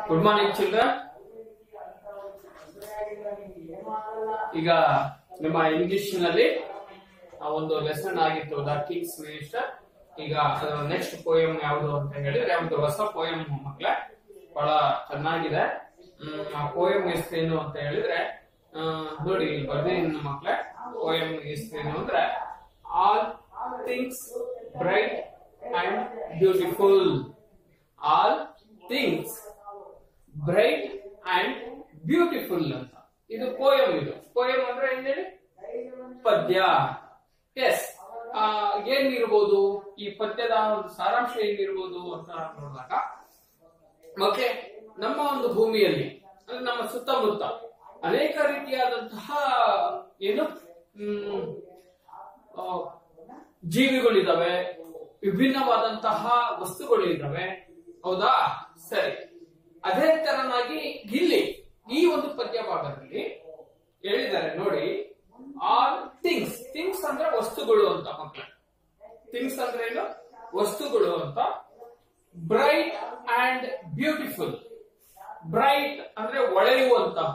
Good morning children. ಈಗ ನಿಮ್ಮ English ನಲ್ಲಿ ಒಂದು ಲೆಸನ್ ಆಗಿತ್ತು ದ ಕಿಂಗ್ಸ್ ಮಿನಿಸ್ಟರ್. ಈಗ ನೆಕ್ಸ್ಟ್ ಪೋಯಮ್ ಯಾವುದು ಅಂತ ಹೇಳಿದ್ರೆ ಒಂದು ಹೊಸ ಪೋಯಮ್ ಮಕ್ಕಳೇ, ಬಹಳ ಚೆನ್ನಾಗಿದೆ. ಆ ಪೋಯಮ್ ಹೆಸರೇನು ಅಂತ ಹೇಳಿದ್ರೆ ನೋಡಿ ಇಲ್ಲಿ ಬರ್ತೀನಿ ಮಕ್ಕಳೇ. ಪೋಯಮ್ ಹೆಸರೇನು ಅಂದ್ರೆ all things bright and beautiful. All things bright and beautiful ಅಂತ ಇದು ಪೋಯಮ್. ಇದು ಪೋಯಮ್ ಅಂದ್ರೆ ಏನ್ ಹೇಳಿ, ಪದ್ಯ. ಎಸ್, ಏನಿರ್ಬೋದು ಈ ಪದ್ಯದ ಒಂದು ಸಾರಾಂಶ ಏನಿರ್ಬೋದು ಅಂತ ನೋಡಿದಾಗ ಮಕ್ಕಳೇ, ನಮ್ಮ ಒಂದು ಭೂಮಿಯಲ್ಲಿ ಅಂದ್ರೆ ನಮ್ಮ ಸುತ್ತಮುತ್ತ ಅನೇಕ ರೀತಿಯಾದಂತಹ ಏನು ಜೀವಿಗಳಿದಾವೆ, ವಿಭಿನ್ನವಾದಂತಹ ವಸ್ತುಗಳು ಇದಾವೆ, ಹೌದಾ? ಸರಿ, ಅದೇ ತರನಾಗಿ ಇಲ್ಲಿ ಈ ಒಂದು ಪದ್ಯ ಭಾಗದಲ್ಲಿ ಹೇಳಿದ್ದಾರೆ ನೋಡಿ, ಆಲ್ ಥಿಂಗ್ಸ್. ಥಿಂಗ್ಸ್ ಅಂದ್ರೆ ವಸ್ತುಗಳು ಅಂತ ಮಕ್ಕಳೇ. ಥಿಂಗ್ಸ್ ಅಂದ್ರೆ ಏನು? ವಸ್ತುಗಳು ಅಂತ. Bright and beautiful. ಬ್ರೈಟ್ ಅಂದ್ರೆ ಹೊಳೆಯುವಂತಹ,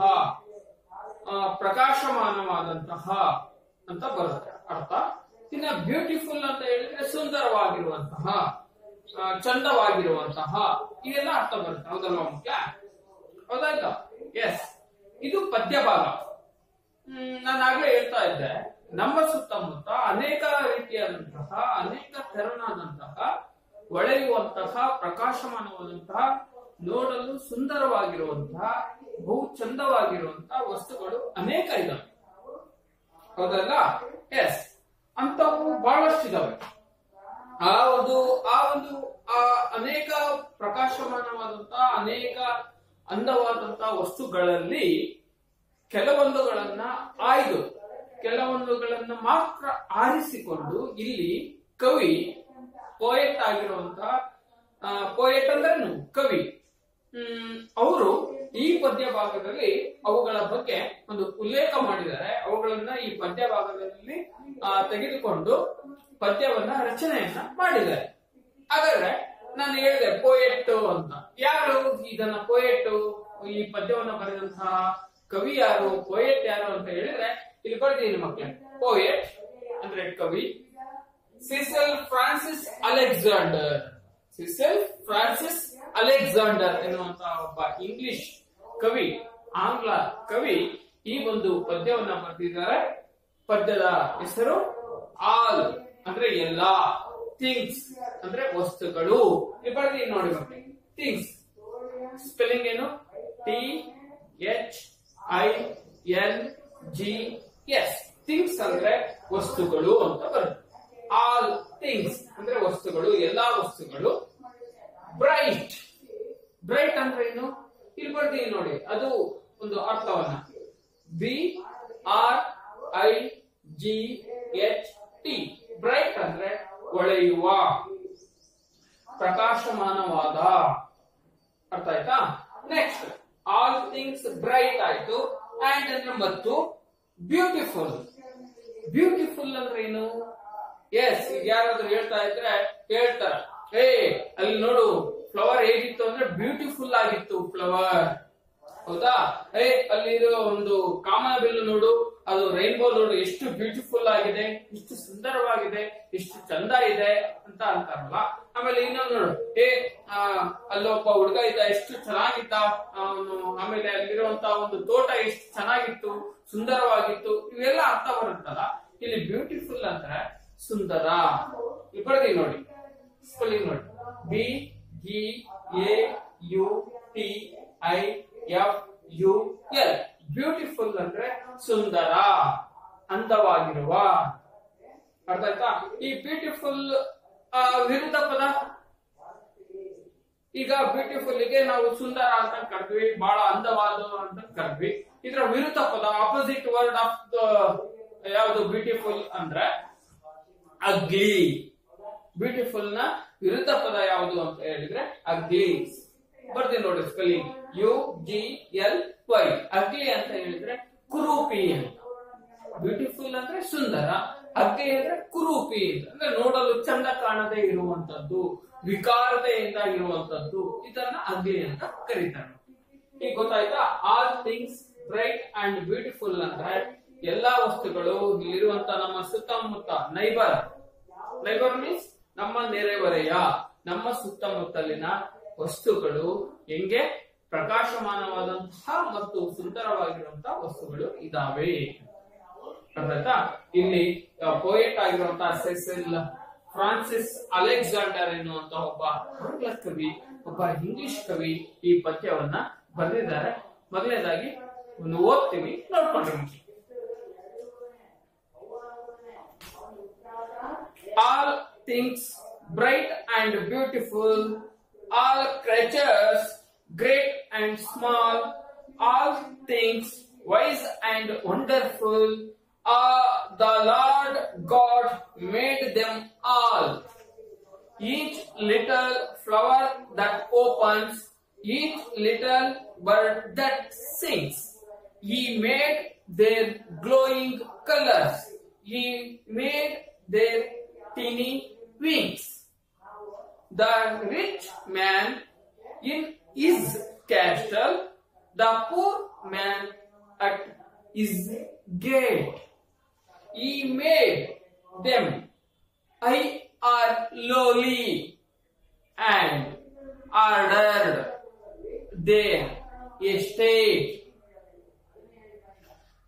ಪ್ರಕಾಶಮಾನವಾದಂತಹ ಅಂತ ಬರುತ್ತೆ ಅರ್ಥ. ಇನ್ನ ಬ್ಯೂಟಿಫುಲ್ ಅಂತ ಹೇಳಿದ್ರೆ ಸುಂದರವಾಗಿರುವಂತಹ, ಚಂದವಾಗಿರುವಂತಹ, ಇದೆಲ್ಲ ಅರ್ಥ ಬರುತ್ತೆ. ಹೌದಲ್ವಾ ಮಕ್ಕಳ? ಹೌದಾಯ್ತಾ? ಎಸ್, ಇದು ಪದ್ಯ ಭಾಗ. ನಾನು ಆಗ್ಲೇ ಹೇಳ್ತಾ ಇದ್ದೆ, ನಮ್ಮ ಸುತ್ತಮುತ್ತ ಅನೇಕ ರೀತಿಯಾದಂತಹ, ಅನೇಕ ತೆರನಾದಂತಹ, ಹೊಳೆಯುವಂತಹ, ಪ್ರಕಾಶಮಾನವಾದಂತಹ, ನೋಡಲು ಸುಂದರವಾಗಿರುವಂತಹ, ಬಹು ಚಂದವಾಗಿರುವಂತಹ ವಸ್ತುಗಳು ಅನೇಕ ಇದಾವೆ. ಹೌದಲ್ಲ? ಎಸ್, ಅಂತವು ಬಹಳಷ್ಟಿದಾವೆ. ಆ ಒಂದು ಅನೇಕ ಪ್ರಕಾಶಮಾನವಾದಂತಹ, ಅನೇಕ ಅಂದವಾದಂತಹ ವಸ್ತುಗಳಲ್ಲಿ ಕೆಲವೊಂದುಗಳನ್ನ ಆಯ್ದು, ಕೆಲವೊಂದುಗಳನ್ನ ಮಾತ್ರ ಆರಿಸಿಕೊಂಡು ಇಲ್ಲಿ ಕವಿ, ಪೋಯೆಟ್ ಆಗಿರುವಂತಹ, ಪೋಯೆಟ್ ಅಂದ್ರೇನು? ಕವಿ. ಅವರು ಈ ಪದ್ಯ ಭಾಗದಲ್ಲಿ ಅವುಗಳ ಬಗ್ಗೆ ಒಂದು ಉಲ್ಲೇಖ ಮಾಡಿದ್ದಾರೆ. ಅವುಗಳನ್ನ ಈ ಪದ್ಯ ಭಾಗದಲ್ಲಿ ತೆಗೆದುಕೊಂಡು ಪದ್ಯವನ್ನ ರಚನೆಯನ್ನ ಮಾಡಿದ್ದಾರೆ. ಹಾಗಾದ್ರೆ ನಾನು ಹೇಳಿದೆ ಪೋಯೆಟ್ ಅಂತ. ಯಾರು ಇದನ್ನ ಪೋಯೆಟ್, ಈ ಪದ್ಯವನ್ನ ಬರೆದಂತಹ ಕವಿ ಯಾರು, ಪೋಯೆಟ್ ಯಾರು ಅಂತ ಹೇಳಿದ್ರೆ ಇಲ್ಲಿ ಬರ್ತೀನಿ ಮಕ್ಕಳೇ. ಪೋಯೆಟ್ ಅಂದ್ರೆ ಕವಿ ಸಿಸೆಲ್ ಫ್ರಾನ್ಸಿಸ್ ಅಲೆಕ್ಸಾಂಡರ್. ಸಿಸೆಲ್ ಫ್ರಾನ್ಸಿಸ್ ಅಲೆಕ್ಸಾಂಡರ್ ಎನ್ನುವಂತಹ ಒಬ್ಬ ಇಂಗ್ಲಿಷ್ ಕವಿ, ಆಂಗ್ಲ ಕವಿ ಈ ಒಂದು ಪದ್ಯವನ್ನ ಬರೆದಿದ್ದಾರೆ. ಪದ್ಯದ ಹೆಸರು ಆಲ್ ಅಂದ್ರೆ ಎಲ್ಲಾ, ಥಿಂಗ್ಸ್ ಅಂದ್ರೆ ವಸ್ತುಗಳು. ಬರ್ತೀನಿ ನೋಡಿ ಮಕ್ಕಳೇ. ಥಿಂಗ್ಸ್ ಸ್ಪೆಲ್ಲಿಂಗ್ ಏನು? THINGS. ಥಿಂಗ್ಸ್ ಅಂದ್ರೆ ವಸ್ತುಗಳು ಅಂತ ಬರುತ್ತೆ. ಆಲ್ ಥಿಂಗ್ಸ್ ಅಂದ್ರೆ ವಸ್ತುಗಳು, ಎಲ್ಲಾ ವಸ್ತುಗಳು. ಬ್ರೈಟ್, ಬ್ರೈಟ್ ಅಂದ್ರೆ ಏನು? ಇಲ್ಲಿ ಬರ್ತೀನಿ ನೋಡಿ, ಅದು ಒಂದು ಅರ್ಥವನ್ನ. BRIGHT. ಬ್ರೈಟ್ ಅಂದ್ರೆ ಹೊಳೆಯುವ, ಪ್ರಕಾಶಮಾನವಾದ. ಅರ್ಥ ಆಯ್ತಾ? ನೆಕ್ಸ್ಟ್ ಆಲ್ ಥಿಂಗ್ಸ್ ಬ್ರೈಟ್ ಆಯ್ತು. ಅಂಡ್ ಅಂದ್ರೆ ಮತ್ತು. ಬ್ಯೂಟಿಫುಲ್. ಬ್ಯೂಟಿಫುಲ್ ಅಂದ್ರೆ ಏನು? ಎಸ್, ಈಗ ಯಾರಾದ್ರೂ ಹೇಳ್ತಾ ಇದ್ರೆ ಹೇಳ್ತಾರೆ, ಅಲ್ಲಿ ನೋಡು ಫ್ಲವರ್ ಹೇಗಿತ್ತು ಅಂದ್ರೆ ಬ್ಯೂಟಿಫುಲ್ ಆಗಿತ್ತು ಫ್ಲವರ್. ಹೌದಾ? ಅಲ್ಲಿರೋ ಒಂದು ಕಾಮನಬಿಲ್ಲು ನೋಡು, ಅದು ರೈನ್ಬೋ ನೋಡು, ಎಷ್ಟು ಬ್ಯೂಟಿಫುಲ್ ಆಗಿದೆ, ಎಷ್ಟು ಸುಂದರವಾಗಿದೆ, ಎಷ್ಟು ಚಂದ ಇದೆ ಅಂತ ಅಂತಾರಲ್ಲ. ಆಮೇಲೆ ಇನ್ನೊಂದು ನೋಡು, ಅಲ್ಲೊಬ್ಬ ಹುಡುಗ ಇದ್ದ, ಎಷ್ಟು ಚೆನ್ನಾಗಿದ್ದ ಅವನು. ಆಮೇಲೆ ಅಲ್ಲಿರುವಂತ ಒಂದು ತೋಟ ಎಷ್ಟು ಚೆನ್ನಾಗಿತ್ತು, ಸುಂದರವಾಗಿತ್ತು. ಇವೆಲ್ಲ ಅರ್ಥ ಬರುತ್ತಲ್ಲ. ಇಲ್ಲಿ ಬ್ಯೂಟಿಫುಲ್ ಅಂದ್ರೆ ಸುಂದರ. ಬರ್ದಿ ನೋಡಿ, ಸ್ಪೆಲ್ಲಿಂಗ್ ನೋಡಿ. BEAUTIFUL. ಬ್ಯೂಟಿಫುಲ್ ಅಂದ್ರೆ ಸುಂದರ, ಅಂದವಾಗಿರುವ. ಅರ್ಥ ಆಯ್ತಾ? ಈ ಬ್ಯೂಟಿಫುಲ್ ವಿರುದ್ಧ ಪದ. ಈಗ ಬ್ಯೂಟಿಫುಲ್ ಗೆ ನಾವು ಸುಂದರ ಅಂತ ಕರೆದ್ವಿ, ಬಹಳ ಅಂದವಾದ ಅಂತ ಕರೆದ್ವಿ. ಇದರ ವಿರುದ್ಧ ಪದ, ಆಪೋಸಿಟ್ ವರ್ಡ್ ಆಫ್ ಯಾವುದು ಬ್ಯೂಟಿಫುಲ್ ಅಂದ್ರೆ ಅಗ್ಲಿ. ಬ್ಯೂಟಿಫುಲ್ ನ ವಿರುದ್ಧ ಪದ ಯಾವುದು ಅಂತ ಹೇಳಿದ್ರೆ ಅಗ್ಲಿ. ಬರ್ತೀನಿ ನೋಡಿ ಸ್ಪೆಲ್ಲಿಂಗ್. UGLY. ಅಗ್ಲಿ ಅಂತ ಹೇಳಿದ್ರೆ ಕುರೂಪಿ ಅಂತ. ಬ್ಯೂಟಿಫುಲ್ ಅಂದ್ರೆ ಸುಂದರ, ಅಗ್ಲಿ ಅಂದ್ರೆ ಕುರೂಪಿ ಅಂದ್ರೆ ನೋಡಲು ಚಂದ ಕಾಣದೇ ಇರುವಂತದ್ದು, ವಿಕಾರತೆಯಿಂದ ಇರುವಂತದ್ದು. ಇದನ್ನ ಅಗ್ಲಿ ಅಂತ ಕರೀತಾರೆ. ಈಗ ಗೊತ್ತಾಯ್ತಾ? All things bright and beautiful ಅಂದ್ರೆ ಎಲ್ಲಾ ವಸ್ತುಗಳು ಇಲ್ಲಿರುವಂತ ನಮ್ಮ ಸುತ್ತಮುತ್ತ, ನೈಬರ್ ಮೀನ್ಸ್ ನಮ್ಮ ನೆರೆಹೊರೆಯ, ನಮ್ಮ ಸುತ್ತಮುತ್ತಲಿನ ವಸ್ತುಗಳು ಹೆಂಗೆ ಪ್ರಕಾಶಮಾನವಾದಂತಹ ಮತ್ತು ಸುಂದರವಾಗಿರುವಂತಹ ವಸ್ತುಗಳು ಇದಾವೆ. ಅರ್ಥಾಯ್ತಾ? ಇಲ್ಲಿ ಪೋಯೆಟ್ ಆಗಿರುವಂತಹ ಸೆಸಿಲ್ ಫ್ರಾನ್ಸಿಸ್ ಅಲೆಕ್ಸಾಂಡರ್ ಎನ್ನುವಂತಹ ಒಬ್ಬ ಆಂಗ್ಲ ಕವಿ, ಒಬ್ಬ ಇಂಗ್ಲಿಷ್ ಕವಿ ಈ ಪದ್ಯವನ್ನ ಬರೆದಿದ್ದಾರೆ. ಮೊದಲನೇದಾಗಿ ಒಂದು ಓದ್ತೀನಿ, ನೋಡ್ಕೊಂಡ್ರೆ. All things bright and beautiful, all creatures great and small, all things wise and wonderful, the Lord God made them all. Each little flower that opens, each little bird that sings, He made their glowing colors, He made their teeny wings. The rich man in his castle, the poor man at his gate, He made them high or lowly and ordered their estate.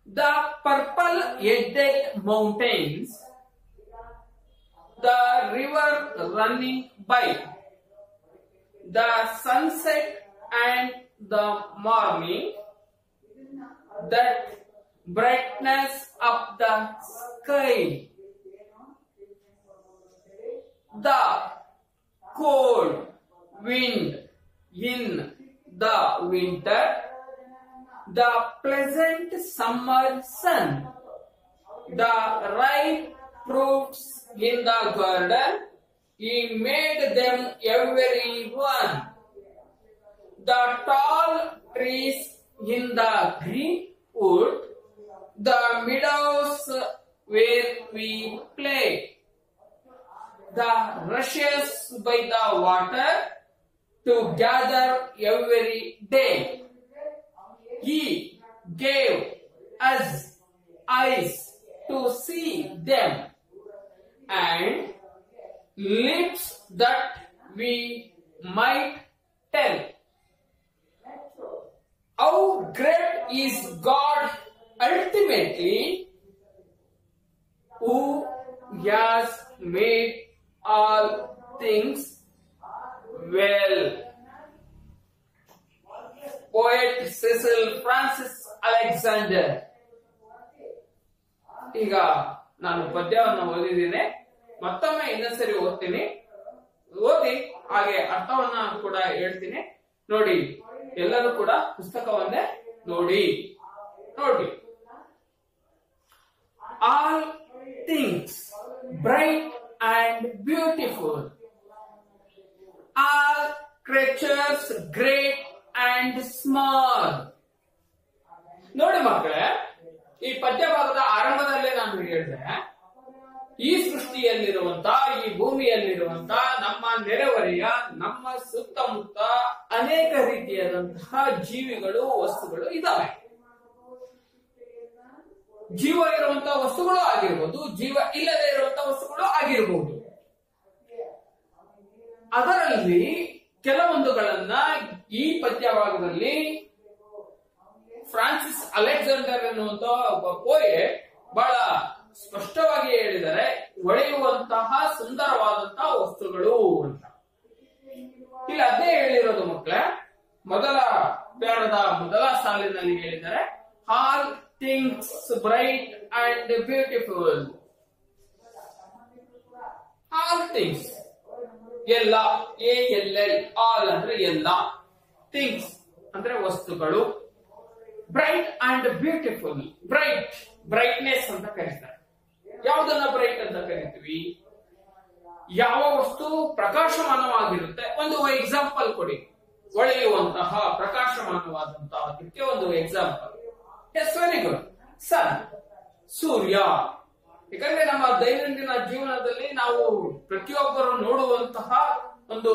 The purple-headed mountains, the river running by, the sunset and the morning, that brightness of the sky, the cold wind in the winter, the pleasant summer sun, the ripe fruits in the garden, He made them every one. The tall trees in the green wood, the meadows where we play, the rushes by the water to gather every day. He gave us eyes to see them and lips that we might tell. How great is God ultimately, who has made all things well. Poet Cecil Francis Alexander. ಈಗ ನಾನು ಪದ್ಯವನ್ನು ಓದಿದ್ದೀನಿ, ಮತ್ತೊಮ್ಮೆ ಇನ್ನೊಂದ್ಸರಿ ಓದ್ತೀನಿ. ಓದಿ ಹಾಗೆ ಅರ್ಥವನ್ನ ಕೂಡ ಹೇಳ್ತೀನಿ. ನೋಡಿ, ಎಲ್ಲರೂ ಕೂಡ ಪುಸ್ತಕವನ್ನೇ ನೋಡಿ. All things bright and beautiful, all creatures great and small. ನೋಡಿ ಮಕ್ಕಳೇ, ಈ ಪದ್ಯ ಭಾಗದ ಆರಂಭದಲ್ಲೇ ನಾನು ಹೇಳಿದೆ, ಈ ಸೃಷ್ಟಿಯಲ್ಲಿರುವಂತ, ಈ ಭೂಮಿಯಲ್ಲಿರುವಂತ ನಮ್ಮ ನೆರೆಹೊರೆಯ, ನಮ್ಮ ಸುತ್ತಮುತ್ತ ಅನೇಕ ರೀತಿಯಾದಂತಹ ಜೀವಿಗಳು, ವಸ್ತುಗಳು ಇದಾವೆ. ಜೀವ ಇರುವಂತಹ ವಸ್ತುಗಳು ಆಗಿರ್ಬೋದು, ಜೀವ ಇಲ್ಲದೆ ಇರುವಂತಹ ವಸ್ತುಗಳು ಆಗಿರಬಹುದು. ಅದರಲ್ಲಿ ಕೆಲವೊಂದುಗಳನ್ನ ಈ ಪದ್ಯ ಭಾಗದಲ್ಲಿ ಫ್ರಾನ್ಸಿಸ್ ಅಲೆಕ್ಸಾಂಡರ್ ಎನ್ನುವಂತ ಒಬ್ಬ ಪೋಯೆಟ್ ಬಹಳ ಸ್ಪಷ್ಟವಾಗಿ ಹೇಳಿದರೆ, ಹೊಳೆಯುವಂತಹ ಸುಂದರವಾದಂತಹ ವಸ್ತುಗಳು ಅಂತ. ಇಲ್ಲಿ ಅದೇ ಹೇಳಿರೋದು ಮಕ್ಕಳೇ. ಮೊದಲ ಪ್ಯಾರದ ಮೊದಲ ಸಾಲಿನಲ್ಲಿ ಹೇಳಿದ್ದಾರೆ, all things bright and beautiful. All things, ಎಲ್ಲ, ALL, ಆಲ್ ಅಂದ್ರೆ ಎಲ್ಲ, ಥಿಂಗ್ಸ್ ಅಂದ್ರೆ ವಸ್ತುಗಳು, ಬ್ರೈಟ್ ಅಂಡ್ ಬ್ಯೂಟಿಫುಲ್. ಬ್ರೈಟ್ನೆಸ್ ಅಂತ ಕರೀತಾರೆ. ಯಾವುದನ್ನ ಬ್ರೈಟ್ ಅಂತ ಕರಿತೀವಿ? ಯಾವ ವಸ್ತು ಪ್ರಕಾಶಮಾನವಾಗಿರುತ್ತೆ. ಒಂದು ಎಕ್ಸಾಂಪಲ್ ಕೊಡಿ. ಹೊಳೆಯುವಂತಹ ಪ್ರಕಾಶಮಾನವಾದಂತಹ ಅದಕ್ಕೆ ಒಂದು example. Yes, very good. Sun, ಸೂರ್ಯ. ಯಾಕಂದ್ರೆ ನಮ್ಮ ದೈನಂದಿನ ಜೀವನದಲ್ಲಿ ನಾವು ಪ್ರತಿಯೊಬ್ಬರು ನೋಡುವಂತಹ ಒಂದು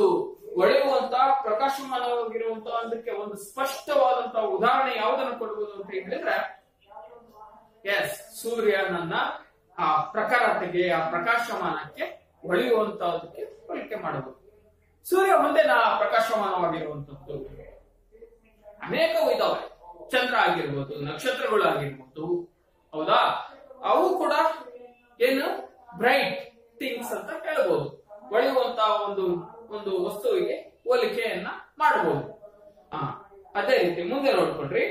ಹೊಳೆಯುವಂತ ಪ್ರಕಾಶಮಾನವಾಗಿರುವಂತ ಅದಕ್ಕೆ ಒಂದು ಸ್ಪಷ್ಟವಾದಂತಹ ಉದಾಹರಣೆ ಯಾವುದನ್ನು ಕೊಡಬಹುದು ಅಂತ ಹೇಳಿದ್ರೆ ಎಸ್ ಸೂರ್ಯನನ್ನ ಆ ಪ್ರಖರತೆಗೆ ಆ ಪ್ರಕಾಶಮಾನಕ್ಕೆ ಹೊಳೆಯುವಂತಹದಕ್ಕೆ ಹೋಲಿಕೆ ಮಾಡಬಹುದು. ಸೂರ್ಯ ಒಂದೇನ ಪ್ರಕಾಶಮಾನವಾಗಿರುವಂತದ್ದು, ಅನೇಕವು ಇದಾವೆ. ಚಂದ್ರ ಆಗಿರ್ಬೋದು, ನಕ್ಷತ್ರಗಳು ಆಗಿರ್ಬೋದು, ಹೌದಾ, ಅವು ಕೂಡ ಏನು ಬ್ರೈಟ್ ಥಿಂಗ್ಸ್ ಅಂತ ಹೇಳ್ಬೋದು. ಹೊಳೆಯುವಂತಹ ಒಂದು ವಸ್ತುವಿಗೆ ಹೋಲಿಕೆಯನ್ನ ಮಾಡಬಹುದು. ಅದೇ ರೀತಿ ಮುಂದೆ ನೋಡ್ಕೊಡ್ರಿ,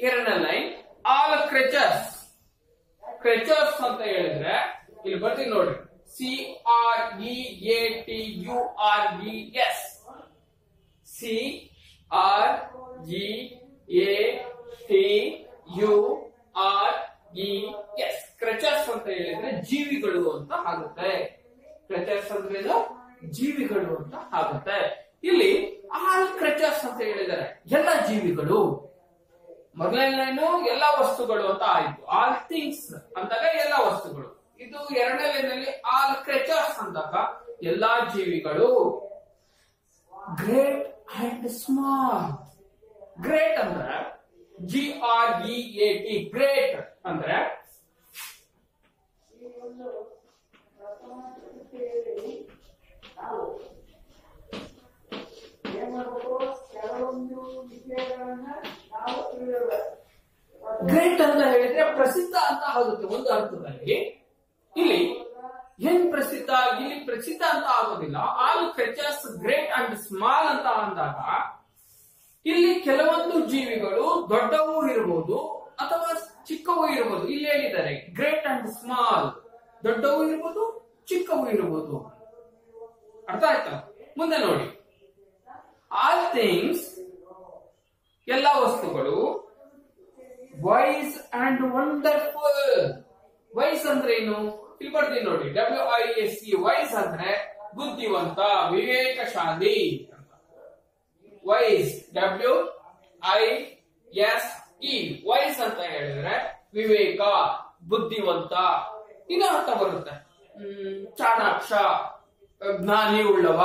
ಎರಡನೇ ಲೈನ್ ಆಲ್ ಕ್ರೆಚರ್ಸ್. ಕ್ರೆಚರ್ಸ್ ಅಂತ ಹೇಳಿದ್ರೆ ಇಲ್ಲಿ ಬರ್ತೀನಿ ನೋಡ್ರಿ, CREATURES, CREATURES. ಕ್ರೆಚರ್ಸ್ ಅಂತ ಹೇಳಿದ್ರೆ ಜೀವಿಗಳು ಅಂತ ಆಗುತ್ತೆ. ಕ್ರೆಚರ್ಸ್ ಅಂದ್ರೆ ಜೀವಿಗಳು ಅಂತ ಆಗುತ್ತೆ. ಇಲ್ಲಿ ಆಲ್ ಕ್ರೆಚರ್ಸ್ ಅಂತ ಹೇಳಿದ್ದಾರೆ, ಎಲ್ಲ ಜೀವಿಗಳು. ಮೊದಲನೇನು ಎಲ್ಲ ವಸ್ತುಗಳು ಅಂತ ಆಯ್ತು, ಆಲ್ ಥಿಂಗ್ಸ್ ಅಂದಾಗ ಎಲ್ಲ ವಸ್ತುಗಳು. ಇದು ಎರಡನೇ ಲೈನಲ್ಲಿ ಆಲ್ ಕ್ರೆಚರ್ಸ್ ಅಂದಾಗ ಎಲ್ಲಾ ಜೀವಿಗಳು. Great and small. ಗ್ರೇಟ್ ಅಂದ್ರೆ GREAT, ಗ್ರೇಟ್ ಅಂದ್ರೆ ಗ್ರೇಟ್ ಅಂತ ಹೇಳಿದ್ರೆ ಪ್ರಸಿದ್ಧ ಅಂತ ಆಗುತ್ತೆ ಒಂದು ಅರ್ಥದಲ್ಲಿ. ಇಲ್ಲಿ ಏನ್ ಪ್ರಸಿದ್ಧ, ಇಲ್ಲಿ ಪ್ರಸಿದ್ಧ ಅಂತ ಆಗೋದಿಲ್ಲ. ಆಲ್ ಕ್ರೆಚರ್ಸ್ ಗ್ರೇಟ್ ಅಂಡ್ ಸ್ಮಾಲ್ ಅಂತ ಅಂದಾಗ ಇಲ್ಲಿ ಕೆಲವೊಂದು ಜೀವಿಗಳು ದೊಡ್ಡವೂ ಇರಬಹುದು ಅಥವಾ ಚಿಕ್ಕವೂ ಇರಬಹುದು. ಇಲ್ಲಿ ಹೇಳಿದ್ದಾರೆ ಗ್ರೇಟ್ ಅಂಡ್ ಸ್ಮಾಲ್, ದೊಡ್ಡವೂ ಇರಬಹುದು ಚಿಕ್ಕವೂ ಇರಬಹುದು. ಅರ್ಥ ಆಯ್ತಾ? ಮುಂದೆ ನೋಡಿ, ಆಲ್ ಥಿಂಗ್ಸ್ ಎಲ್ಲ ವಸ್ತುಗಳು, ವೈಸ್ ಅಂಡ್ ವಂಡರ್ಫುಲ್. ವೈಸ್ ಅಂದ್ರೆ ಏನು ಇಲ್ಲಿ ಬರ್ತೀನಿ ನೋಡಿ, WISE. ವೈಸ್ ಅಂದ್ರೆ ಬುದ್ಧಿವಂತ, ವಿವೇಕಶಾಲಿ. Wise WISE. ವೈಸ್ ಅಂತ ಹೇಳಿದ್ರೆ ವಿವೇಕ, ಬುದ್ಧಿವಂತ, ಇದು ಅರ್ಥ ಬರುತ್ತೆ. ಚಾಣಾಕ್ಷ, ಜ್ಞಾನಿ ಉಳ್ಳವ,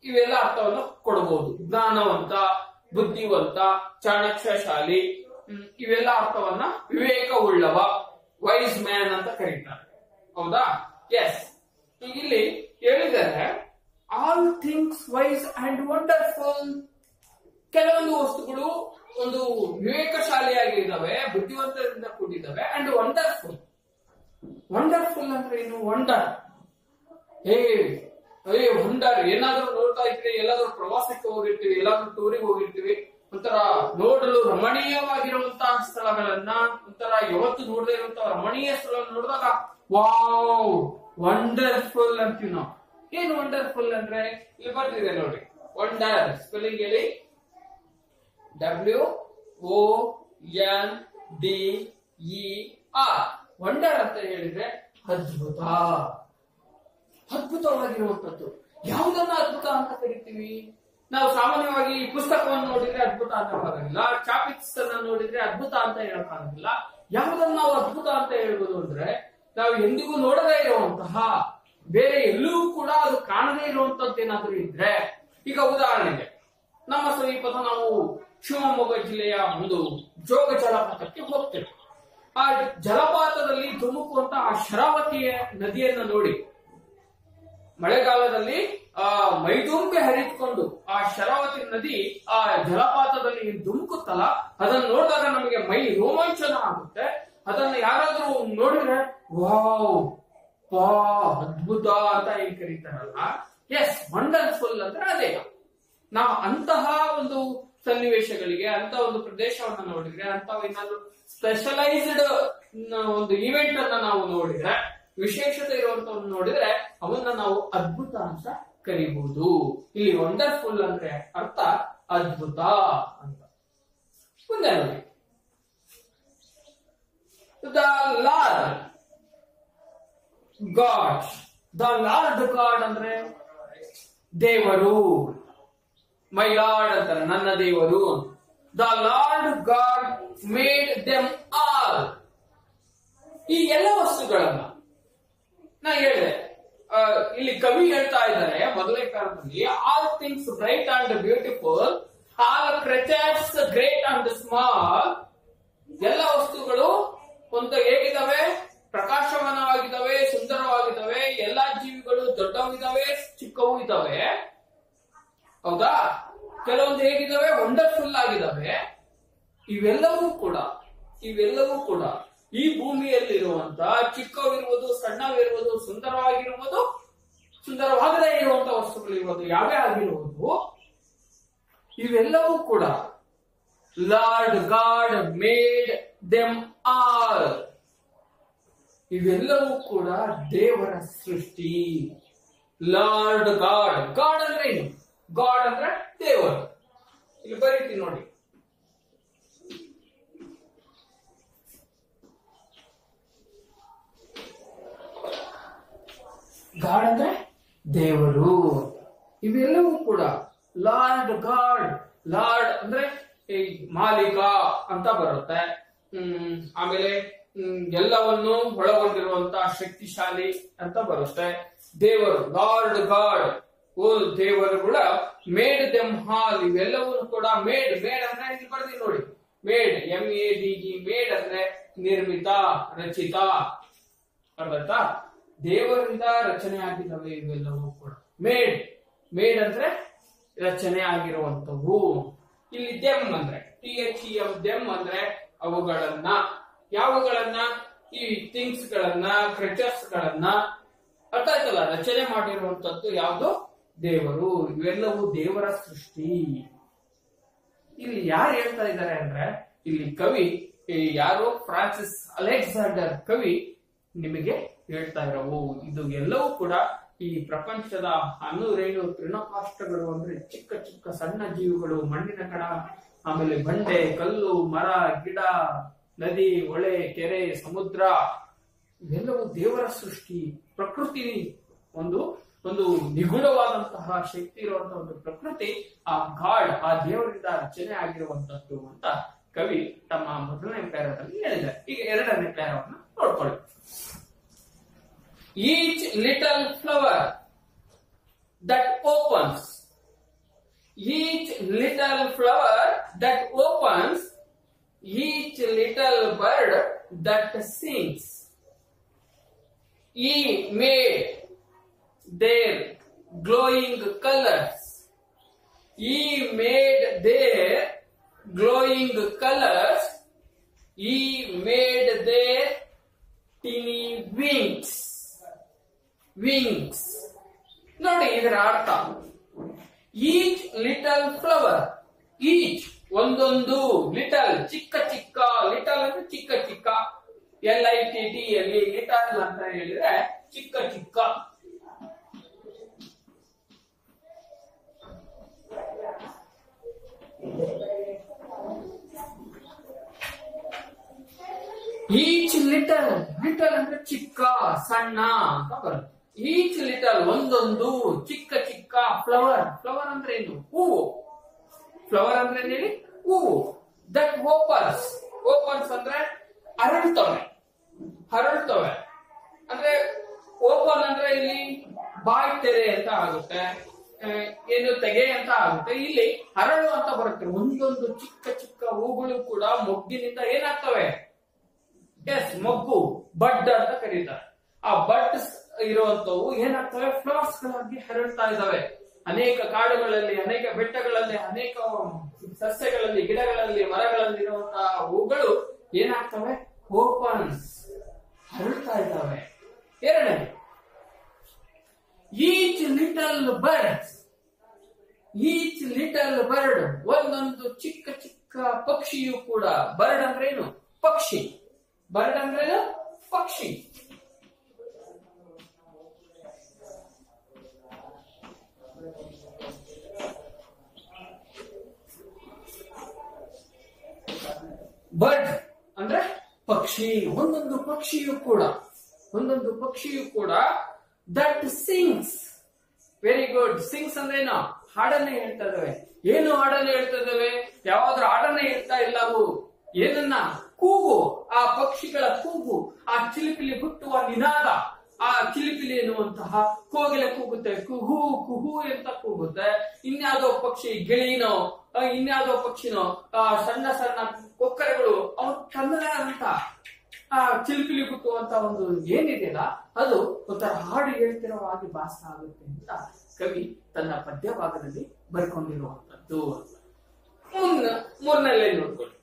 ಇವೆಲ್ಲ ಅರ್ಥವನ್ನು ಕೊಡಬಹುದು. ಜ್ಞಾನವಂತ, ಬುದ್ಧಿವಂತ, ಚಾಣಾಕ್ಷಶಾಲಿ, ಇವೆಲ್ಲ ಅರ್ಥವನ್ನ ವಿವೇಕ ಉಳ್ಳವ, ವೈಸ್ ಮ್ಯಾನ್ ಅಂತ ಕರೀತಾರೆ. ಹೌದಾ? ಎಸ್. ಇಲ್ಲಿ ಹೇಳಿದರೆ all things wise and wonderful. ಕೆಲವೊಂದು ವಸ್ತುಗಳು ಒಂದು ವಿವೇಕಶಾಲಿಯಾಗಿದ್ದಾವೆ, ಬುದ್ಧಿವಂತರಿಂದ ಕೂಡಿದ್ದಾವೆ, ಅಂಡ್ ವಂಡರ್ಫುಲ್. ವಂಡರ್ಫುಲ್ ಅಂದ್ರೆ ಏನು? Wonder, wonder. ಏನಾದ್ರೂ ನೋಡ್ತಾ ಇದ್ರೆ, ಎಲ್ಲಾದ್ರೂ ಪ್ರವಾಸಕ್ಕೆ ಹೋಗಿರ್ತೀವಿ, ಎಲ್ಲಾದ್ರೂ ಟೂರಿಗೆ ಹೋಗಿರ್ತೀವಿ, ಒಂಥರ ನೋಡಲು ರಮಣೀಯವಾಗಿರುವಂತಹ ಸ್ಥಳಗಳನ್ನ, ಒಂಥರ ಯಾವತ್ತು ನೋಡದೇ ಇರುವಂತಹ ರಮಣೀಯ ಸ್ಥಳ ನೋಡಿದಾಗ ವಾವ್ ವಂಡರ್ಫುಲ್ ಅಂತೀವಿ ನಾವು. ಏನು ವಂಡರ್ಫುಲ್ ಅಂದ್ರೆ ಇಲ್ಲಿ ಬರ್ತಿದೆ ನೋಡಿ, ವಂಡರ್ ಸ್ಪೆಲ್ಲಿಂಗ್ ಹೇಳಿ, WONDER. ವಂಡರ್ ಅಂತ ಹೇಳಿದ್ರೆ ಅದ್ಭುತ, ಅದ್ಭುತವಾಗಿರುವಂತದ್ದು. ಯಾವುದನ್ನ ಅದ್ಭುತ ಅಂತ ಕರಿತೀವಿ ನಾವು? ಸಾಮಾನ್ಯವಾಗಿ ಪುಸ್ತಕವನ್ನು ನೋಡಿದ್ರೆ ಅದ್ಭುತ ಅಂತ ಹೇಳೋಕ್ಕಾಗಿಲ್ಲ, ಚಾಪಿಕ್ಸ್ ಅನ್ನ ನೋಡಿದ್ರೆ ಅದ್ಭುತ ಅಂತ ಹೇಳೋಕ್ಕಾಗಿಲ್ಲ. ಯಾವುದನ್ನ ನಾವು ಅದ್ಭುತ ಅಂತ ಹೇಳ್ಬೋದು ಅಂದ್ರೆ ನಾವು ಎಂದಿಗೂ ನೋಡದೇ ಇರುವಂತಹ, ಬೇರೆ ಎಲ್ಲೂ ಕೂಡ ಅದು ಕಾಣದೇ ಇರುವಂತದ್ದು ಏನಾದ್ರೂ ಇದ್ರೆ, ಈಗ ಉದಾಹರಣೆಗೆ ನಮ್ಮ ಸಮೀಪದ ನಾವು ಶಿವಮೊಗ್ಗ ಜಿಲ್ಲೆಯ ಒಂದು ಜೋಗ ಜಲಪಾತಕ್ಕೆ ಹೋಗ್ತೇವೆ. ಆ ಜಲಪಾತದಲ್ಲಿ ಧುಮುಕುವಂತ ಆ ಶರಾವತಿಯ ನದಿಯನ್ನ ನೋಡಿ, ಮಳೆಗಾಲದಲ್ಲಿ ಮೈದುಂಬೆ ಹರಿದುಕೊಂಡು ಆ ಶರಾವತಿ ನದಿ ಆ ಜಲಪಾತದಲ್ಲಿ ಧುಮುಕುತ್ತಲ್ಲ, ಅದನ್ನು ನೋಡಿದಾಗ ನಮಗೆ ಮೈ ರೋಮಾಂಚನ ಆಗುತ್ತೆ. ಅದನ್ನ ಯಾರಾದ್ರೂ ನೋಡಿದ್ರೆ ವಾವ್ ಅದ್ಭುತ ಅಂತ ಏನ್ ಕರೀತಾರಲ್ಲ, ಎಸ್ ವಂಡರ್ಫುಲ್ ಅಂದ್ರೆ ಅದೇ. ನಾವು ಅಂತಹ ಒಂದು ಸನ್ನಿವೇಶಗಳಿಗೆ, ಅಂತ ಒಂದು ಪ್ರದೇಶವನ್ನ ನೋಡಿದ್ರೆ, ಅಂತ ಏನಾದ್ರು ಸ್ಪೆಷಲೈಸ್ಡ್ ಒಂದು ಇವೆಂಟ್ ಅನ್ನ ನಾವು ನೋಡಿದ್ರೆ, ವಿಶೇಷತೆ ಇರುವಂತವನ್ನು ನೋಡಿದ್ರೆ ಅವನ್ನ ನಾವು ಅದ್ಭುತ ಅಂತ ಕರೀಬಹುದು. ಇಲ್ಲಿ ವಂಡರ್ಫುಲ್ ಅಂದ್ರೆ ಅರ್ಥ ಅದ್ಭುತ ಅಂತ. ಮುಂದೆ ನೋಡಿ, the lord god. The lord god ಅಂದ್ರೆ ದೇವರು. ಮೈ ಲಾರ್ಡ್ ಅಂತಾರೆ, ನನ್ನ ದೇವರು. The lord god made them all. ಈ ಎಲ್ಲ ವಸ್ತುಗಳನ್ನ ನಾ ಹೇಳಿದೆ, ಇಲ್ಲಿ ಕವಿ ಹೇಳ್ತಾ ಇದ್ದಾರೆ ಮೊದಲನೇ ಕಾಲದಲ್ಲಿ, all things bright and beautiful, all creatures great and small. ಎಲ್ಲ ವಸ್ತುಗಳು ಒಂದು ಹೇಗಿದ್ದಾವೆ, ಪ್ರಕಾಶಮಾನವಾಗಿದ್ದಾವೆ, ಸುಂದರವಾಗಿದ್ದಾವೆ. ಎಲ್ಲಾ ಜೀವಿಗಳು ದೊಡ್ಡವು ಇದಾವೆ, ಚಿಕ್ಕವು ಇದಾವೆ. ಹೌದಾ? ಕೆಲವೊಂದು ಹೇಗಿದ್ದಾವೆ, ವಂಡರ್ಫುಲ್ ಆಗಿದ್ದಾವೆ. ಇವೆಲ್ಲವೂ ಕೂಡ ಈ ಭೂಮಿಯಲ್ಲಿರುವಂತ ಚಿಕ್ಕವಿರುವುದು, ಸಣ್ಣವಿರುವುದು, ಸುಂದರವಾಗಿರುವುದು, ಸುಂದರವಾಗದೇ ಇರುವಂತ ವಸ್ತುಗಳಿರುವುದು, ಯಾವೇ ಆಗಿರುವುದು, ಇವೆಲ್ಲವೂ ಕೂಡ lord god made them all. ಇವೆಲ್ಲವೂ ಕೂಡ ದೇವರ ಸೃಷ್ಟಿ. ಲಾರ್ಡ್ ಗಾಡ್, ಗಾಡ್ ಅಂದ್ರೆ ಏನು? ಗಾಡ್ ಅಂದ್ರೆ ದೇವರು. ಇಲ್ಲಿ ಬರೀತೀನಿ ನೋಡಿ. ಗಾಡ್ ಅಂದ್ರೆ ದೇವರು. ಇವೆಲ್ಲವೂ ಕೂಡ ಲಾರ್ಡ್ ಗಾಡ್. ಲಾರ್ಡ್ ಅಂದ್ರೆ ಮಾಲೀಕ ಅಂತ ಬರುತ್ತೆ. ಆಮೇಲೆ ಎಲ್ಲವನ್ನು ಒಳಗೊಂಡಿರುವಂತಹ ಶಕ್ತಿಶಾಲಿ ಅಂತ ಬರುತ್ತೆ. ದೇವರು ಲಾರ್ಡ್ ಗಾಡ್, ಓ ದೇವರುಗಳ ಮೇಡ್ ದೆಮ್ ಹಾಲ್. ಇವೆಲ್ಲವೂ ಕೂಡ ಮೇಡ್. ಮೇಡ್ ಅಂದ್ರೆ ಇಲ್ಲಿ ಬರ್ದಿ ನೋಡಿ, ಮೇಡ್, MEAD, ಮೇಡ್ ಅಂದ್ರೆ ನಿರ್ಮಿತ, ರಚಿತ. ಅರ್ಥ? ದೇವರಿಂದ ರಚನೆ ಆಗಿದ್ದಾವೆ ಇವೆಲ್ಲವೂ ಕೂಡ. ಮೇಡ್, ಮೇಡ್ ಅಂದ್ರೆ ರಚನೆ ಆಗಿರುವಂತವು. ಇಲ್ಲಿ ದೆಮ್ ಅಂದ್ರೆ THEM, ದೆಮ್ ಅಂದ್ರೆ ಅವುಗಳನ್ನ. ಯಾವುಗಳನ್ನ? ಈ ಥಿಂಗ್ಸ್ ಗಳನ್ನ, ಕ್ರಿಯೇಚರ್ಸ್ ಗಳನ್ನ. ಅರ್ಥ ಆಯ್ತಲ್ಲ? ರಚನೆ ಮಾಡಿರುವಂತದ್ದು ಯಾವುದು? ದೇವರು. ಇವೆಲ್ಲವೂ ದೇವರ ಸೃಷ್ಟಿ. ಇಲ್ಲಿ ಯಾರು ಹೇಳ್ತಾ ಇದ್ದಾರೆ ಅಂದ್ರೆ, ಇಲ್ಲಿ ಕವಿ ಯಾರು, ಫ್ರಾನ್ಸಿಸ್ ಅಲೆಕ್ಸಾಂಡರ್ ಕವಿ ನಿಮಗೆ ಹೇಳ್ತಾ ಇರೋವು. ಇದು ಎಲ್ಲವೂ ಕೂಡ ಈ ಪ್ರಪಂಚದ 107 ತೃಣಕಾಷ್ಟಗಳು ಅಂದ್ರೆ ಚಿಕ್ಕ ಚಿಕ್ಕ ಸಣ್ಣ ಜೀವಿಗಳು, ಮಣ್ಣಿನ ಕಣ, ಆಮೇಲೆ ಬಂಡೆ, ಕಲ್ಲು, ಮರ, ಗಿಡ, ನದಿ, ಹೊಳೆ, ಕೆರೆ, ಸಮುದ್ರ, ಇವೆಲ್ಲವೂ ದೇವರ ಸೃಷ್ಟಿ. ಪ್ರಕೃತಿ ಒಂದು ನಿಗೂಢವಾದಂತಹ ಶಕ್ತಿ ಇರುವಂತಹ ಒಂದು ಪ್ರಕೃತಿ, ಆ ಗಾಡ್, ಆ ದೇವರಿಂದ ರಚನೆ ಆಗಿರುವಂತದ್ದು ಅಂತ ಕವಿ ತಮ್ಮ ಮೊದಲನೇ ಪ್ಯಾರಾದಲ್ಲಿ ಹೇಳಿದ್ದಾರೆ. ಈಗ ಎರಡನೇ ಪ್ಯಾರವನ್ನು ನೋಡ್ಕೊಳ್ಳಿ. Each little flower that opens, each little flower that opens, each little bird that sings, He made their glowing colors. He made their glowing colors. He made their teeny wings. Wings. ನೋಡಿ ಇದರ ಅರ್ಥ. Each little flower, each ಒಂದೊಂದು, little ಚಿಕ್ಕ ಚಿಕ್ಕ, little ಅಂದ್ರೆ ಚಿಕ್ಕ ಚಿಕ್ಕ, LITT ಅಲ್ಲಿ ಲಿಟಲ್ ಅಂತ ಹೇಳಿದ್ರೆ ಚಿಕ್ಕ ಚಿಕ್ಕ. ಈಚ್ ಲಿಟಲ್, ಲಿಟಲ್ ಅಂದ್ರೆ ಚಿಕ್ಕ, ಸಣ್ಣ ಅಂತ ಬರುತ್ತೆ. ಈಚ್ ಲಿಟಲ್ ಒಂದೊಂದು, ಚಿಕ್ಕ ಚಿಕ್ಕ, ಫ್ಲವರ್, ಫ್ಲವರ್ ಅಂದ್ರೆ ಏನು? ಹೂವು. ಫ್ಲವರ್ ಅಂದ್ರೆ ಹೇಳಿ ಹೂವು. ದಟ್ ಓಪನ್ಸ್, ಓಪನ್ಸ್ ಅಂದ್ರೆ ಹರಡ್ತವೆ, ಹರಡ್ತವೆ ಅಂದ್ರೆ ಓಪನ್ ಅಂದ್ರೆ ಇಲ್ಲಿ ಬಾಯ್ ತೆರೆ ಅಂತ ಆಗುತ್ತೆ, ಏನು ತೆಗೆ ಅಂತ ಆಗುತ್ತೆ. ಇಲ್ಲಿ ಹರಳು ಅಂತ ಬರುತ್ತೆ. ಒಂದೊಂದು ಚಿಕ್ಕ ಚಿಕ್ಕ ಹೂಗಳು ಕೂಡ ಮೊಗ್ಗಿನಿಂದ ಏನಾಗ್ತವೆ? ಎಸ್, ಮೊಗ್ಗು, ಬಡ್ ಅಂತ ಕರೀತಾರೆ. ಆ ಬಡ್ ಇರುವಂತವು ಏನಾಗ್ತವೆ? ಫ್ಲವರ್ಸ್ ಗಳಾಗಿ ಹರಡ್ತಾ ಇದಾವೆ. ಅನೇಕ ಕಾಡುಗಳಲ್ಲಿ, ಅನೇಕ ಬೆಟ್ಟಗಳಲ್ಲಿ, ಅನೇಕ ಸಸ್ಯಗಳಲ್ಲಿ, ಗಿಡಗಳಲ್ಲಿ, ಮರಗಳಲ್ಲಿ ಇರುವಂತಹ ಹೂಗಳು ಏನಾಗ್ತವೆ? ಓಪನ್ಸ್, ಹರಡ್ತಾ ಇದ್ದಾವೆ. ಎರಡನೇ, each little bird, each little bird ಒಂದೊಂದು ಚಿಕ್ಕ ಚಿಕ್ಕ ಪಕ್ಷಿಯು ಕೂಡ. ಬರ್ಡ್ ಅಂದ್ರೆ ಏನು? ಪಕ್ಷಿ. ಬರ್ಡ್ ಅಂದ್ರೆ ಪಕ್ಷಿ. ಬರ್ಡ್ ಅಂದ್ರೆ ಪಕ್ಷಿ. ಒಂದೊಂದು ಪಕ್ಷಿಯು ಕೂಡ, ಒಂದೊಂದು ಪಕ್ಷಿಯು ಕೂಡ that sings. Very good. Sings ಅಂದ್ರೆ ಏನು? ಹಾಡನ್ನೇ ಹೇಳ್ತಾ ಇದಾವೆ. ಏನು ಹಾಡನ್ನ ಹೇಳ್ತಾ ಇದಾವೆ? ಯಾವಾದ್ರೂ ಹಾಡನ್ನ ಹೇಳ್ತಾ ಇಲ್ಲ ಅವು. ಏನನ್ನ? ಕೂಗು. ಆ ಪಕ್ಷಿಗಳ ಕೂಗು, ಆ ಚಿಲಿಪಿಲಿ ಹುಟ್ಟುವ ನಿನಾದ, ಆ ಕಿಲಿಪಿಲಿ ಎನ್ನುವಂತಹ ಕೋಗಿಲೆ ಕೂಗುತ್ತೆ, ಕುಹು ಕುಹು ಅಂತ ಕೂಗುತ್ತೆ. ಇನ್ಯಾವುದೋ ಪಕ್ಷಿ ಗಿಳಿನೋ ಇನ್ಯಾವುದೋ ಪಕ್ಷಿನೋ ಸಣ್ಣ ಸಣ್ಣ ಕೊಕ್ಕರೆಗಳು ಅವ್ರು ತನ್ನದೇ ಆದಂತ ಆ ಚಿಲಿಪಿಲಿ ಗುಟ್ಟುವಂತ ಒಂದು ಏನಿದೆಯಲ್ಲ ಅದು ಒಂಥರ ಹಾಡು ಹೇಳ್ತಿರೋ ಹಾಗೆ ಭಾಸ ಆಗುತ್ತೆ ಅಂತ ಕವಿ ತನ್ನ ಪದ್ಯ ಭಾಗದಲ್ಲಿ ಬರ್ಕೊಂಡಿರುವಂತದ್ದು. ಮೂರನೇ ಲೈನ್ ನೋಡ್ಕೊಳ್ಳಿ.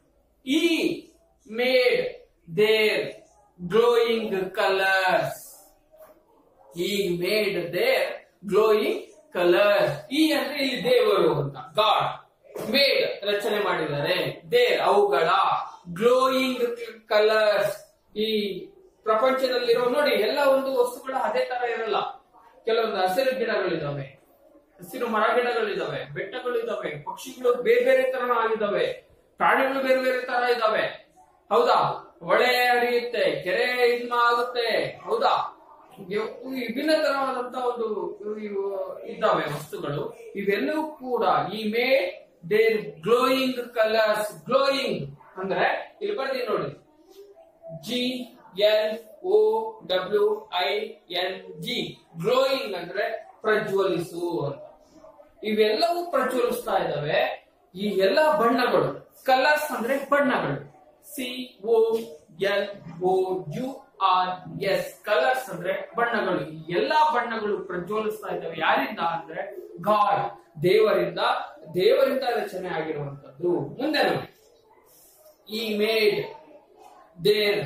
ಈ ಮೇಡ್ ದೇರ್ ಗ್ಲೋಯಿಂಗ್ ಕಲರ್ಸ್. ಈ ಮೇಡ್ ದೇರ್ ಗ್ಲೋಯಿಂಗ್ ಕಲರ್ಸ್. ಈ ಅಂದ್ರೆ ಇಲ್ಲಿ ದೇವರು ಅಂತ, ಗಾಡ್. ಮೇಡ್ ರಚನೆ ಮಾಡಿದ್ದಾರೆ, ದೇರ್ ಅವುಗಳ, ಗ್ಲೋಯಿಂಗ್ ಕಲರ್ಸ್. ಈ ಪ್ರಪಂಚದಲ್ಲಿರೋ ನೋಡಿ ಎಲ್ಲ ಒಂದು ವಸ್ತುಗಳು ಅದೇ ತರ ಇರಲ್ಲ. ಕೆಲವೊಂದು ಹಸಿರು ಗಿಡಗಳಿದಾವೆ, ಹಸಿರು ಮರ ಗಿಡಗಳಿದಾವೆ, ಬೆಟ್ಟಗಳಿದಾವೆ, ಪಕ್ಷಿಗಳು ಬೇರೆ ಬೇರೆ ತರ ಆಗಿದಾವೆ, ಪ್ರಾಣಿಗಳು ಬೇರೆ ಬೇರೆ ತರ ಇದಾವೆ, ಹೌದಾ? ಹೊಳೆ ಹರಿಯುತ್ತೆ, ಕೆರೆ ಆಗುತ್ತೆ, ಹೌದಾ? ವಿಭಿನ್ನ ತರವಾದಂತ ಒಂದು ಇದ್ದಾವೆ ವಸ್ತುಗಳು. ಇವೆಲ್ಲವೂ ಕೂಡ ಈ made their glowing colours. Glowing ಅಂದ್ರೆ ಇಲ್ಲಿ ಬರ್ತೀನಿ ನೋಡಿ, GLOWING. ಗ್ಲೋಯಿಂಗ್ ಅಂದ್ರೆ ಪ್ರಜ್ವಲಿಸು ಅಂತ. ಇವೆಲ್ಲವೂ ಪ್ರಜ್ವಲಿಸ್ತಾ ಇದಾವೆ. ಈ ಎಲ್ಲಾ ಬಣ್ಣಗಳು, ಕಲರ್ಸ್ ಅಂದ್ರೆ ಬಣ್ಣಗಳು, COLOURS. ಕಲರ್ಸ್ ಅಂದ್ರೆ ಬಣ್ಣಗಳು. ಈ ಎಲ್ಲಾ ಬಣ್ಣಗಳು ಪ್ರಜ್ವಲಿಸ್ತಾ ಇದ್ದಾವೆ. ಯಾರಿಂದ ಅಂದ್ರೆ ಗಾಡ್, ದೇವರಿಂದ. ದೇವರಿಂದ ರಚನೆ ಆಗಿರುವಂತದ್ದು. ಮುಂದೆ ನೋಡಿ, ಈ made their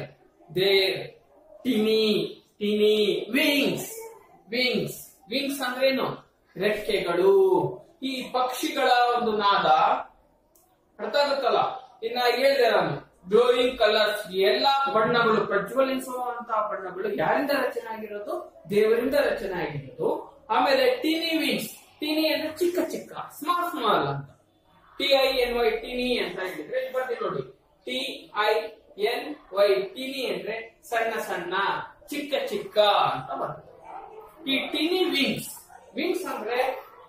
tiny wings. Wings ಅಂದ್ರೆ ಏನು? ರೆಕ್ಕೆಗಳು. ಈ ಪಕ್ಷಿಗಳ ಒಂದು ನಾದ ಅರ್ಥ ಆಗುತ್ತಲ್ಲ. ಇನ್ನ ಹೇಳಿದೆ ನಾನು, ಗ್ಲೋಯಿಂಗ್ ಕಲರ್ಸ್, ಎಲ್ಲಾ ಬಣ್ಣಗಳು, ಪ್ರಜ್ವಲಿಸುವಂತಹ ಬಣ್ಣಗಳು ಯಾರಿಂದ ರಚನೆ ಆಗಿರೋದು? ದೇವರಿಂದ ರಚನೆ ಆಗಿರೋದು. ಆಮೇಲೆ ಟಿನಿ ವಿಂಗ್ಸ್. ಟಿನಿ ಅಂದ್ರೆ ಚಿಕ್ಕ ಚಿಕ್ಕ, ಸ್ಮಾಲ್ ಅಂತ. TINY ಟಿನಿ ಅಂತ ಹೇಳಿದ್ರೆ ಬರ್ತೀವಿ ನೋಡಿ, TINY ಟಿನಿ ಅಂದ್ರೆ ಸಣ್ಣ ಸಣ್ಣ, ಚಿಕ್ಕ ಚಿಕ್ಕ ಅಂತ ಬರ್ತದೆ. ಈ ಟಿನಿ ವಿಂಗ್ಸ್ ಅಂದ್ರೆ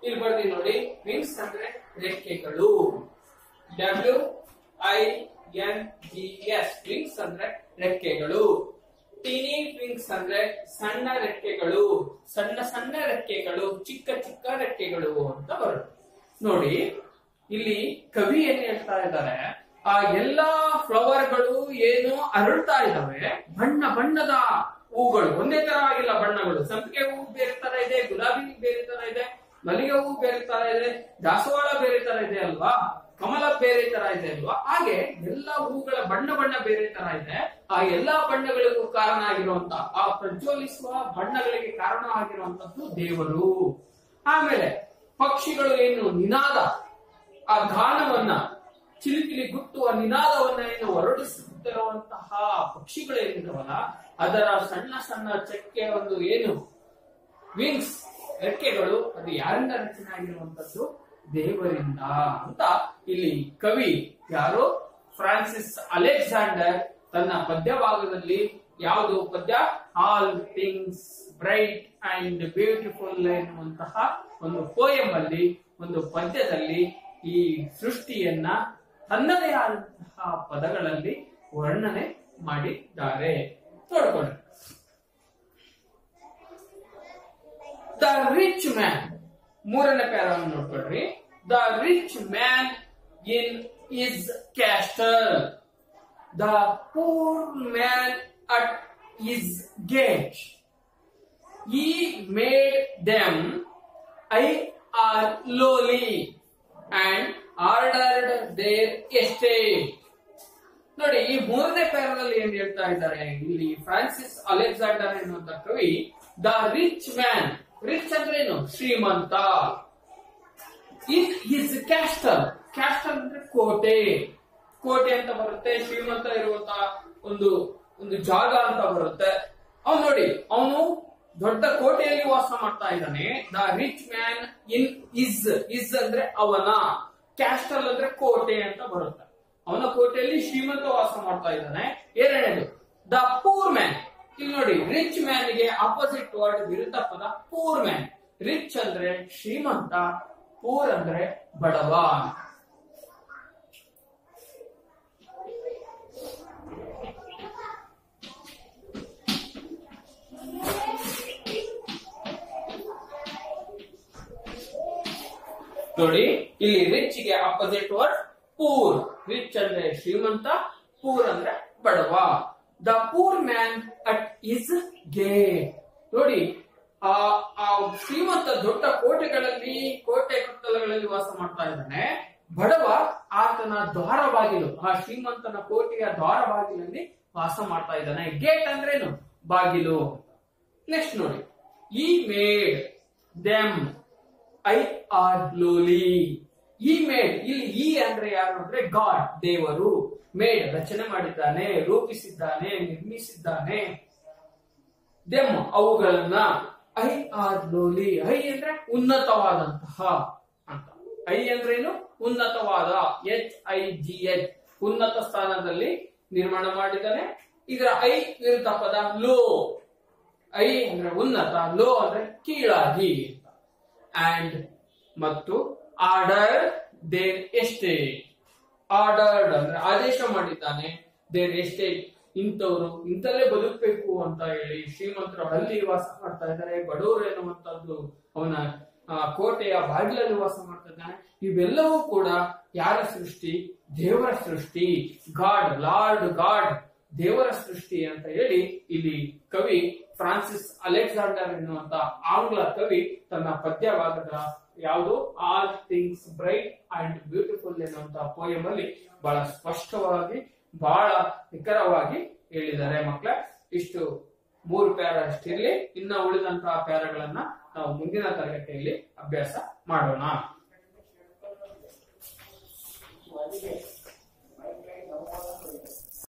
ಇಲ್ಲಿ ಬರ್ತೀವಿ ನೋಡಿ, ವಿಂಗ್ಸ್ ಅಂದ್ರೆ ರೆಕ್ಕೆಗಳು. WINGS. ವಿಂಗ್ಸ್ ಅಂದ್ರೆ ರೆಕ್ಕೆಗಳು. ಟಿನಿ ವಿಂಗ್ಸ್ ಅಂದ್ರೆ ಸಣ್ಣ ರೆಕ್ಕೆಗಳು, ಸಣ್ಣ ರೆಕ್ಕೆಗಳು, ಚಿಕ್ಕ ಚಿಕ್ಕ ರೆಕ್ಕೆಗಳು ಅಂತ ಬರುತ್ತೆ. ನೋಡಿ ಇಲ್ಲಿ ಕವಿ ಏನ್ ಹೇಳ್ತಾ ಇದ್ದಾರೆ, ಆ ಎಲ್ಲಾ ಫ್ಲವರ್ಗಳು ಏನು ಅರಳ್ತಾ ಇದಾವೆ, ಬಣ್ಣ ಬಣ್ಣದ ಹೂಗಳು, ಒಂದೇ ತರ ಆಗಿಲ್ಲ ಬಣ್ಣಗಳು. ಸಂಪಿಗೆ ಹೂ ಬೇರೆ ತರ ಇದೆ, ಗುಲಾಬಿ ಬೇರೆ ತರ ಇದೆ, ಮಲ್ಲಿಗೆ ಹೂ ಬೇರೆ ತರ ಇದೆ, ದಾಸವಾಳ ಬೇರೆ ತರ ಇದೆ ಅಲ್ವಾ, ಕಮಲ ಬೇರೆ ತರ ಇದೆ ಅಲ್ವಾ. ಹಾಗೆ ಎಲ್ಲಾ ಹೂಗಳ ಬಣ್ಣ ಬೇರೆ ತರ ಇದೆ. ಆ ಎಲ್ಲಾ ಬಣ್ಣಗಳಿಗೂ ಕಾರಣ ಆಗಿರುವಂತ, ಆ ಪ್ರಜ್ವಲಿಸುವ ಬಣ್ಣಗಳಿಗೆ ಕಾರಣ ಆಗಿರುವಂತದ್ದು ದೇವರು. ಆಮೇಲೆ ಪಕ್ಷಿಗಳು ಏನು ನಿನಾದ, ಆ ಗಾನವನ್ನ, ಚಿಲಿಪಿಲಿ ಗುಟ್ಟುವ ನಿನಾದವನ್ನ ಏನು ಹೊರಡಿಸುತ್ತಿರುವಂತಹ ಪಕ್ಷಿಗಳು ಏನಿದಾವಲ್ಲ, ಅದರ ಸಣ್ಣ ಸಣ್ಣ ಚಕ್ಕೆ ಒಂದು ಏನು ವಿಂಗ್ಸ್, ರೆಕ್ಕೆಗಳು, ಅದು ಯಾರಿಂದ ರಚನೆ ಆಗಿರುವಂತದ್ದು? ದೇವರಿಂದ ಅಂತ ಇಲ್ಲಿ ಕವಿ ಯಾರು, ಫ್ರಾನ್ಸಿಸ್ ಅಲೆಕ್ಸಾಂಡರ್ ತನ್ನ ಪದ್ಯ ಭಾಗದಲ್ಲಿ, ಯಾವುದು ಪದ್ಯ? All things bright and beautiful ಎನ್ನುವಂತಹ ಒಂದು ಪೋಯಂ ಅಲ್ಲಿ, ಒಂದು ಪದ್ಯದಲ್ಲಿ ಈ ಸೃಷ್ಟಿಯನ್ನ ತನ್ನದೇ ಆದಂತಹ ಪದಗಳಲ್ಲಿ ವರ್ಣನೆ ಮಾಡಿದ್ದಾರೆ. ನೋಡ್ಕೊಳ್ಳಿ. ದ ರಿಚ್ ಮ್ಯಾನ್, ಮೂರನೇ ಪ್ಯಾರಾವನ್ನು ನೋಡ್ಕೊಳ್ರಿ. The rich man in his castle, the poor man at his gate. He made them are lowly and ordered their estate. ನೋಡಿ, ಈ ಮೂರನೇ ಪ್ಯಾರಾದಲ್ಲಿ ಏನ್ ಹೇಳ್ತಾ ಇದ್ದಾರೆ ಇಲ್ಲಿ ಫ್ರಾನ್ಸಿಸ್ ಅಲೆಕ್ಸಾಂಡರ್ ಎನ್ನುವಂತ ಕವಿ, ದ ರಿಚ್ ಮ್ಯಾನ್, ರಿಚ್ ಅಂದ್ರೆ ಏನು? ಶ್ರೀಮಂತ. ಇನ್ ಹಿಸ್ ಕ್ಯಾಸ್ಟಲ್, ಕ್ಯಾಸ್ಟಲ್ ಅಂದ್ರೆ ಕೋಟೆ, ಕೋಟೆ ಅಂತ ಬರುತ್ತೆ. ಶ್ರೀಮಂತ ಇರುವಂತ ಒಂದು ಜಾಗ ಅಂತ ಬರುತ್ತೆ. ಅವ್ನು ನೋಡಿ, ಅವನು ದೊಡ್ಡ ಕೋಟೆಯಲ್ಲಿ ವಾಸ ಮಾಡ್ತಾ ಇದ್ದಾನೆ. The rich man in is ಅಂದ್ರೆ ಅವನ, ಕ್ಯಾಸ್ಟಲ್ ಅಂದ್ರೆ ಕೋಟೆ ಅಂತ ಬರುತ್ತೆ. ಅವನ ಕೋಟೆಯಲ್ಲಿ ಶ್ರೀಮಂತ ವಾಸ ಮಾಡ್ತಾ ಇದ್ದಾನೆ. ಎರಡನೇದು ದ ಪೂರ್ ಮ್ಯಾನ್. ಇಲ್ಲಿ ನೋಡಿ, ರಿಚ್ ಮ್ಯಾನ್ ಗೆ ಆಪೋಸಿಟ್ ವರ್ಡ್, ವಿರುದ್ಧ ಪದ ಪೂರ್ ಮ್ಯಾನ್. ರಿಚ್ ಅಂದ್ರೆ ಶ್ರೀಮಂತ, ಪೂರ್ ಅಂದ್ರೆ ಬಡವ. ನೋಡಿ ಇಲ್ಲಿ ರಿಚ್ ಗೆ ಅಪೋಸಿಟ್ ವರ್ಡ್ ಪೂರ್. ರಿಚ್ ಅಂದ್ರೆ ಶ್ರೀಮಂತ, ಪೂರ್ ಅಂದ್ರೆ ಬಡವ. The poor man at his gate. ನೋಡಿ ಆ ಶ್ರೀಮಂತ ದೊಡ್ಡ ಕೋಟೆಗಳಲ್ಲಿ, ಕೋಟೆ ಕತ್ತಲಗಳಲ್ಲಿ ವಾಸ ಮಾಡ್ತಾ ಇದ್ದಾನೆ. ಬಡವ ಆತನ ದ್ವಾರ ಬಾಗಿಲು, ಆ ಶ್ರೀಮಂತನ ಕೋಟೆಯ ದ್ವಾರ ಬಾಗಿಲಲ್ಲಿ ವಾಸ ಮಾಡ್ತಾ ಇದ್ದಾನೆ. ಗೇಟ್ ಅಂದ್ರೇನು? ಬಾಗಿಲು. ನೆಕ್ಸ್ಟ್ ನೋಡಿ, ಈ made them I R ಲೋಲಿ. He made, ಇಲ್ಲಿ ಈ ಅಂದ್ರೆ ಯಾರು ಅಂದ್ರೆ ಗಾಡ್, ದೇವರು. ಮೇಡ್ ರಚನೆ ಮಾಡಿದ್ದಾನೆ, ರೂಪಿಸಿದ್ದಾನೆ, ನಿರ್ಮಿಸಿದ್ದಾನೆ. ದೆಮ್ ಅವುಗಳನ್ನ, ಐ ಆರ್ ಲೋಲಿ. ಐ ಅಂದ್ರೆ ಉನ್ನತವಾದಂತಹ ಅಂತ. ಐ ಅಂದ್ರೇನು? ಉನ್ನತವಾದ, HIGH, ಉನ್ನತ ಸ್ಥಾನದಲ್ಲಿ ನಿರ್ಮಾಣ ಮಾಡಿದ್ದಾನೆ. ಇದರ ಐ ವಿರುದ್ಧ ಪದ ಲೋ. ಐ ಅಂದ್ರೆ ಉನ್ನತ, ಲೋ ಅಂದ್ರೆ ಕೀಳಾಗಿ ಅಂತ. ಅಂಡ್ ಮತ್ತು ಆರ್ಡರ್ ದೇರ್ ಎಸ್ಟೇಟ್. ಆರ್ಡರ್ಡ್ ಅಂದ್ರೆ ಆದೇಶ ಮಾಡಿದ್ದಾನೆ. ದೇರ್ ಎಸ್ಟೇಟ್, ಇಂಥವ್ರು ಇಂತಲ್ಲೇ ಬದುಕಬೇಕು ಅಂತ ಹೇಳಿ ಶ್ರೀಮಂತರು ಅಲ್ಲಿ ವಾಸ ಮಾಡ್ತಾ ಇದ್ದಾರೆ. ಬಡವರು ಎನ್ನುವಂತದ್ದು ಅವನ ಕೋಟೆಯ ಬಾಗಿಲಲ್ಲಿ ವಾಸ ಮಾಡ್ತಾ ಇದ್ದಾನೆ. ಇವೆಲ್ಲವೂ ಕೂಡ ಯಾರ ಸೃಷ್ಟಿ? ದೇವರ ಸೃಷ್ಟಿ. ಗಾಡ್, ಲಾರ್ಡ್ ಗಾಡ್, ದೇವರ ಸೃಷ್ಟಿ ಅಂತ ಹೇಳಿ ಇಲ್ಲಿ ಕವಿ ಫ್ರಾನ್ಸಿಸ್ ಅಲೆಕ್ಸಾಂಡರ್ ಎನ್ನುವಂತ ಆಂಗ್ಲ ಕವಿ ತನ್ನ ಪದ್ಯವಾದ ಯಾವುದು all things bright and beautiful ಎನ್ನುವಂತ ಪೋಯಮ್ ಅಲ್ಲಿ ಬಹಳ ಸ್ಪಷ್ಟವಾಗಿ, ಬಹಳ ನಿಖರವಾಗಿ ಹೇಳಿದ್ದಾರೆ. ಮಕ್ಕಳ, ಇಷ್ಟು 3 ಪ್ಯಾರ ಅಷ್ಟಿರ್ಲಿ. ಇನ್ನ ಉಳಿದಂತಹ ಪ್ಯಾರಗಳನ್ನ ನಾವು ಮುಂದಿನ ತರಗತಿಯಲ್ಲಿ ಅಭ್ಯಾಸ ಮಾಡೋಣ.